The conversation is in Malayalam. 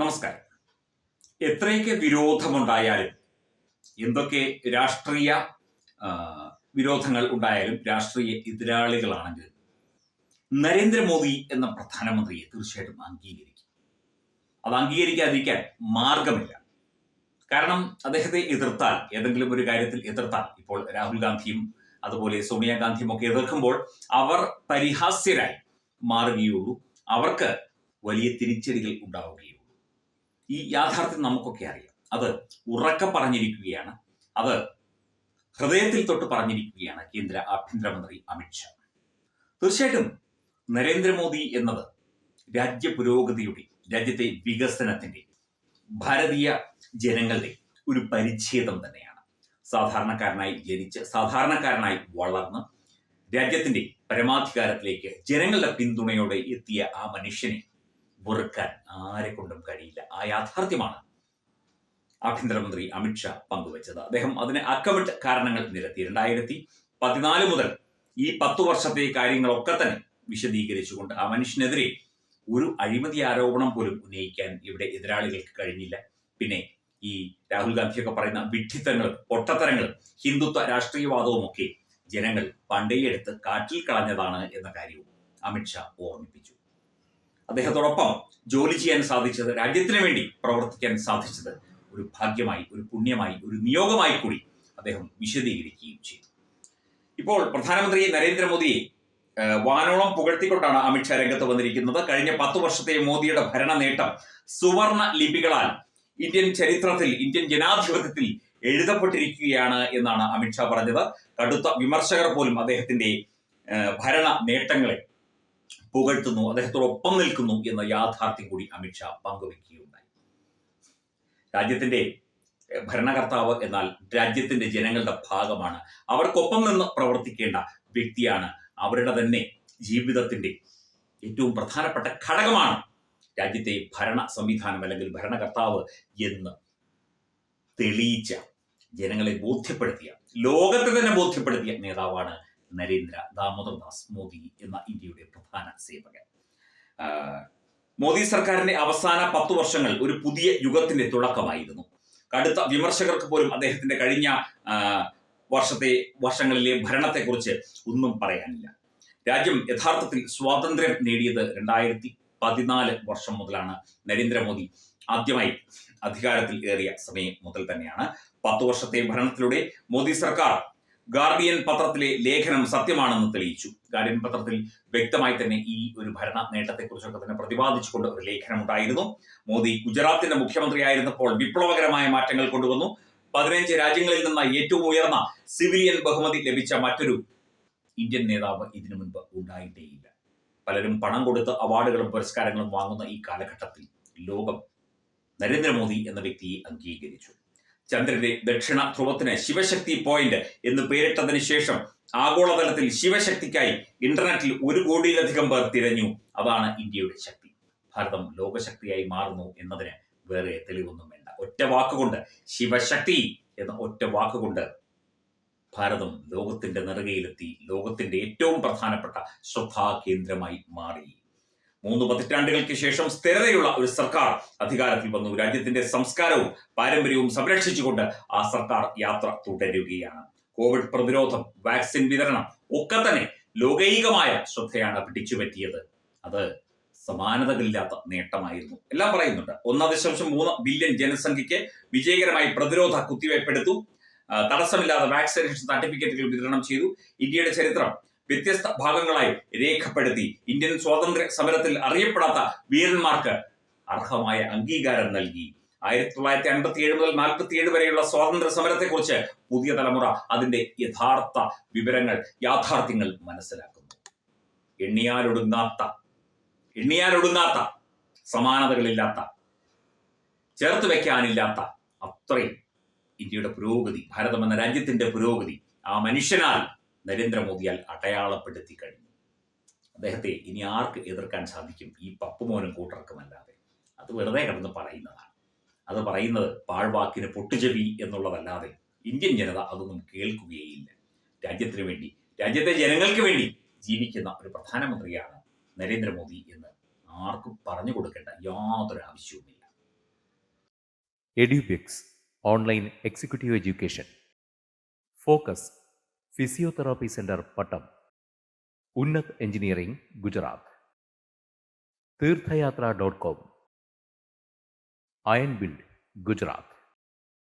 നമസ്കാരം. എത്രയൊക്കെ വിരോധമുണ്ടായാലും, എന്തൊക്കെ രാഷ്ട്രീയ വിരോധങ്ങൾ ഉണ്ടായാലും, രാഷ്ട്രീയ എതിരാളികളാണെങ്കിൽ നരേന്ദ്രമോദി എന്ന പ്രധാനമന്ത്രിയെ തീർച്ചയായിട്ടും അംഗീകരിക്കും. അത് അംഗീകരിക്കാതിരിക്കാൻ മാർഗമില്ല. കാരണം അദ്ദേഹത്തെ എതിർത്താൽ, ഏതെങ്കിലും ഒരു കാര്യത്തിൽ എതിർത്താൽ, ഇപ്പോൾ രാഹുൽ ഗാന്ധിയും അതുപോലെ സോണിയാഗാന്ധിയും ഒക്കെ എതിർക്കുമ്പോൾ അവർ പരിഹാസ്യരായി മാറുകയുള്ളൂ. അവർക്ക് വലിയ തിരിച്ചടികൾ ഉണ്ടാവുകയുള്ളൂ. ഈ യാഥാർത്ഥ്യം നമുക്കൊക്കെ അറിയാം. അത് ഉറക്കെ പറഞ്ഞിരിക്കുകയാണ്, അത് ഹൃദയത്തിൽ തൊട്ട് പറഞ്ഞിരിക്കുകയാണ് കേന്ദ്ര ആഭ്യന്തരമന്ത്രി അമിത്ഷാ. തീർച്ചയായിട്ടും നരേന്ദ്രമോദി എന്നത് രാജ്യ പുരോഗതിയുടെ, രാജ്യത്തെ വികസനത്തിന്റെ, ഭാരതീയ ജനങ്ങളുടെ ഒരു പരിച്ഛേദം തന്നെയാണ്. സാധാരണക്കാരനായി ജനിച്ച് സാധാരണക്കാരനായി വളർന്ന് രാജ്യത്തിന്റെ പരമാധികാരത്തിലേക്ക് ജനങ്ങളുടെ പിന്തുണയോടെ എത്തിയ ആ മനുഷ്യനെ വെറുക്കാൻ ആരെ കൊണ്ടും കഴിയില്ല. ആ യാഥാർത്ഥ്യമാണ് ആഭ്യന്തരമന്ത്രി അമിത്ഷാ പങ്കുവച്ചത്. അദ്ദേഹം അതിന് അക്കമിട്ട് കാരണങ്ങൾ നിരത്തി. 2014 മുതൽ ഈ 10 വർഷത്തെ കാര്യങ്ങളൊക്കെ തന്നെ വിശദീകരിച്ചുകൊണ്ട് ആ മനുഷ്യനെതിരെ ഒരു അഴിമതി ആരോപണം പോലും ഉന്നയിക്കാൻ ഇവിടെ എതിരാളികൾക്ക് കഴിഞ്ഞില്ല. പിന്നെ ഈ രാഹുൽ ഗാന്ധിയൊക്കെ പറയുന്ന വിഡ്ഢിത്തങ്ങളും പൊട്ടത്തരങ്ങളും ഹിന്ദുത്വ രാഷ്ട്രീയവാദവും ഒക്കെ ജനങ്ങൾ പണ്ടേയെടുത്ത് കാറ്റിൽ കളഞ്ഞതാണ് എന്ന കാര്യവും അമിത്ഷാ ഓർമ്മിപ്പിച്ചു. അദ്ദേഹത്തോടൊപ്പം ജോലി ചെയ്യാൻ സാധിച്ചത്, രാജ്യത്തിന് വേണ്ടി പ്രവർത്തിക്കാൻ സാധിച്ചത് ഒരു ഭാഗ്യമായി, ഒരു പുണ്യമായി, ഒരു നിയോഗമായി കൂടി അദ്ദേഹം വിശദീകരിക്കുകയും ചെയ്തു. ഇപ്പോൾ പ്രധാനമന്ത്രി നരേന്ദ്രമോദിയെ വാനോളം പുകഴ്ത്തിക്കൊണ്ടാണ് അമിത്ഷാ രംഗത്ത് വന്നിരിക്കുന്നത്. കഴിഞ്ഞ 10 വർഷത്തെ മോദിയുടെ ഭരണ നേട്ടം സുവർണ ലിപികളാൽ ഇന്ത്യൻ ചരിത്രത്തിൽ, ഇന്ത്യൻ ജനാധിപത്യത്തിൽ എഴുതപ്പെട്ടിരിക്കുകയാണ് എന്നാണ് അമിത്ഷാ പറഞ്ഞത്. കടുത്ത വിമർശകർ പോലും അദ്ദേഹത്തിന്റെ ഭരണ നേട്ടങ്ങളെ പുകഴ്ത്തുന്നു, അദ്ദേഹത്തോടൊപ്പം നിൽക്കുന്നു എന്ന യാഥാർത്ഥ്യം കൂടി അമിത്ഷാ പങ്കുവെക്കുകയുണ്ടായി. രാജ്യത്തിന്റെ ഭരണകർത്താവ് എന്നാൽ രാജ്യത്തിന്റെ ജനങ്ങളുടെ ഭാഗമാണ്. അവർക്കൊപ്പം നിന്ന് പ്രവർത്തിക്കേണ്ട വ്യക്തിയാണ്. അവരുടെ തന്നെ ജീവിതത്തിന്റെ ഏറ്റവും പ്രധാനപ്പെട്ട ഘടകമാണ് രാജ്യത്തെ ഭരണ സംവിധാനം അല്ലെങ്കിൽ ഭരണകർത്താവ് എന്ന് തെളിയിച്ച, ജനങ്ങളെ ബോധ്യപ്പെടുത്തിയ, ലോകത്തെ തന്നെ ബോധ്യപ്പെടുത്തിയ നേതാവാണ് നരേന്ദ്ര ദാമോദർ ദാസ് മോദി എന്ന ഇന്ത്യയുടെ പ്രധാന സേവകൻ. മോദി സർക്കാരിന്റെ അവസാന 10 വർഷങ്ങൾ ഒരു പുതിയ യുഗത്തിന്റെ തുടക്കമായിരുന്നു. കടുത്ത വിമർശകർക്ക് പോലും അദ്ദേഹത്തിന്റെ കഴിഞ്ഞ വർഷങ്ങളിലെ ഭരണത്തെക്കുറിച്ച് ഒന്നും പറയാനില്ല. രാജ്യം യഥാർത്ഥത്തിൽ സ്വാതന്ത്ര്യം നേടിയത് 2014 വർഷം മുതലാണ്. നരേന്ദ്രമോദി ആദ്യമായി അധികാരത്തിൽ ഏറിയ സമയം മുതൽ തന്നെയാണ്. 10 വർഷത്തെ ഭരണത്തിലൂടെ മോദി സർക്കാർ ഗാർഡിയൻ പത്രത്തിലെ ലേഖനം സത്യമാണെന്ന് തെളിയിച്ചു. ഗാർഡിയൻ പത്രത്തിൽ വ്യക്തമായി തന്നെ ഈ ഒരു ഭരണ നേട്ടത്തെക്കുറിച്ചൊക്കെ തന്നെ പ്രതിപാദിച്ചുകൊണ്ട് ഒരു ലേഖനം ഉണ്ടായിരുന്നു. മോദി ഗുജറാത്തിന്റെ മുഖ്യമന്ത്രിയായിരുന്നപ്പോൾ വിപ്ലവകരമായ മാറ്റങ്ങൾ കൊണ്ടുവന്നു. 15 രാജ്യങ്ങളിൽ നിന്ന് ഏറ്റവും ഉയർന്ന സിവിലിയൻ ബഹുമതി ലഭിച്ച മറ്റൊരു ഇന്ത്യൻ നേതാവ് ഇതിനു മുൻപ് ഉണ്ടായിട്ടേയില്ല. പലരും പണം കൊടുത്ത് അവാർഡുകളും പുരസ്കാരങ്ങളും വാങ്ങുന്ന ഈ കാലഘട്ടത്തിൽ ലോകം നരേന്ദ്രമോദി എന്ന വ്യക്തിയെ അംഗീകരിച്ചു. ചന്ദ്രന്റെ ദക്ഷിണ ധ്രുവത്തിന് ശിവശക്തി പോയിന്റ് എന്ന് പേരിട്ടതിന് ശേഷം ആഗോളതലത്തിൽ ശിവശക്തിക്കായി ഇന്റർനെറ്റിൽ 1 കോടിയിലധികം പേർ തിരഞ്ഞു. അതാണ് ഇന്ത്യയുടെ ശക്തി. ഭാരതം ലോകശക്തിയായി മാറുന്നു എന്നതിന് വേറെ തെളിവൊന്നും വേണ്ട. ഒറ്റ വാക്കുകൊണ്ട്, ശിവശക്തി എന്ന ഒറ്റ വാക്കുകൊണ്ട് ഭാരതം ലോകത്തിന്റെ നെറുകയിലെത്തി, ലോകത്തിന്റെ ഏറ്റവും പ്രധാനപ്പെട്ട ശ്രദ്ധാകേന്ദ്രമായി മാറി. 3 പതിറ്റാണ്ടുകൾക്ക് ശേഷം സ്ഥിരതയുള്ള ഒരു സർക്കാർ അധികാരത്തിൽ വന്നു. രാജ്യത്തിന്റെ സംസ്കാരവും പാരമ്പര്യവും സംരക്ഷിച്ചുകൊണ്ട് ആ സർക്കാർ യാത്ര തുടരുകയാണ്. കോവിഡ് പ്രതിരോധം, വാക്സിൻ വിതരണം ഒക്കെ തന്നെ ലോകൈകമായ ശ്രദ്ധയാണ് പിടിച്ചുപറ്റിയത്. അത് സമാനതകളില്ലാത്ത നേട്ടമായിരുന്നു. എല്ലാം പറയുന്നുണ്ട്. 1.3 ബില്യൺ ജനസംഖ്യയ്ക്ക് വിജയകരമായി പ്രതിരോധ കുത്തിവയ്പ്പെടുത്തു. തടസ്സമില്ലാതെ വാക്സിനേഷൻ സർട്ടിഫിക്കറ്റുകൾ വിതരണം ചെയ്തു. ഇന്ത്യയുടെ ചരിത്രം വ്യത്യസ്ത ഭാഗങ്ങളായി രേഖപ്പെടുത്തി. ഇന്ത്യൻ സ്വാതന്ത്ര്യ സമരത്തിൽ അറിയപ്പെടാത്ത വീരന്മാർക്ക് അർഹമായ അംഗീകാരം നൽകി. 1957 മുതൽ 47 വരെയുള്ള സ്വാതന്ത്ര്യ സമരത്തെക്കുറിച്ച് പുതിയ തലമുറ അതിന്റെ യഥാർത്ഥ വിവരങ്ങൾ, യാഥാർത്ഥ്യങ്ങൾ മനസ്സിലാക്കുന്നു. എണ്ണിയാലൊടുങ്ങാത്ത സമാനതകളില്ലാത്ത, ചേർത്ത് വെക്കാനില്ലാത്ത അത്രയും ഇന്ത്യയുടെ പുരോഗതി, ഭാരതം എന്ന രാജ്യത്തിന്റെ പുരോഗതി ആ മനുഷ്യനാൽ, നരേന്ദ്രമോദിയാൽ അടയാളപ്പെടുത്തി കഴിഞ്ഞു. അദ്ദേഹത്തെ ഇനി ആർക്ക് എതിർക്കാൻ സാധിക്കും? ഈ പപ്പുമോനും കൂട്ടർക്കുമല്ലാതെ. അത് വെറുതെ കിടന്ന് പറയുന്നതാണ്. അത് പറയുന്നത് പാഴ്വാക്കിന് പൊട്ടുചെവി എന്നുള്ളതല്ലാതെ ഇന്ത്യൻ ജനത അതൊന്നും കേൾക്കുകയില്ല. രാജ്യത്തിന് വേണ്ടി, രാജ്യത്തെ ജനങ്ങൾക്ക് വേണ്ടി ജീവിക്കുന്ന ഒരു പ്രധാനമന്ത്രിയാണ് നരേന്ദ്രമോദി എന്ന് ആർക്കും പറഞ്ഞു കൊടുക്കേണ്ട യാതൊരു ആവശ്യവുമില്ല. Edubix online executive education, focus physiotherapy centre Pattom, Unnath engineering Gujarat, തീർത്ഥയാത്ര .com, അയൺ ബിൽഡ് ഗുജറാത്ത്.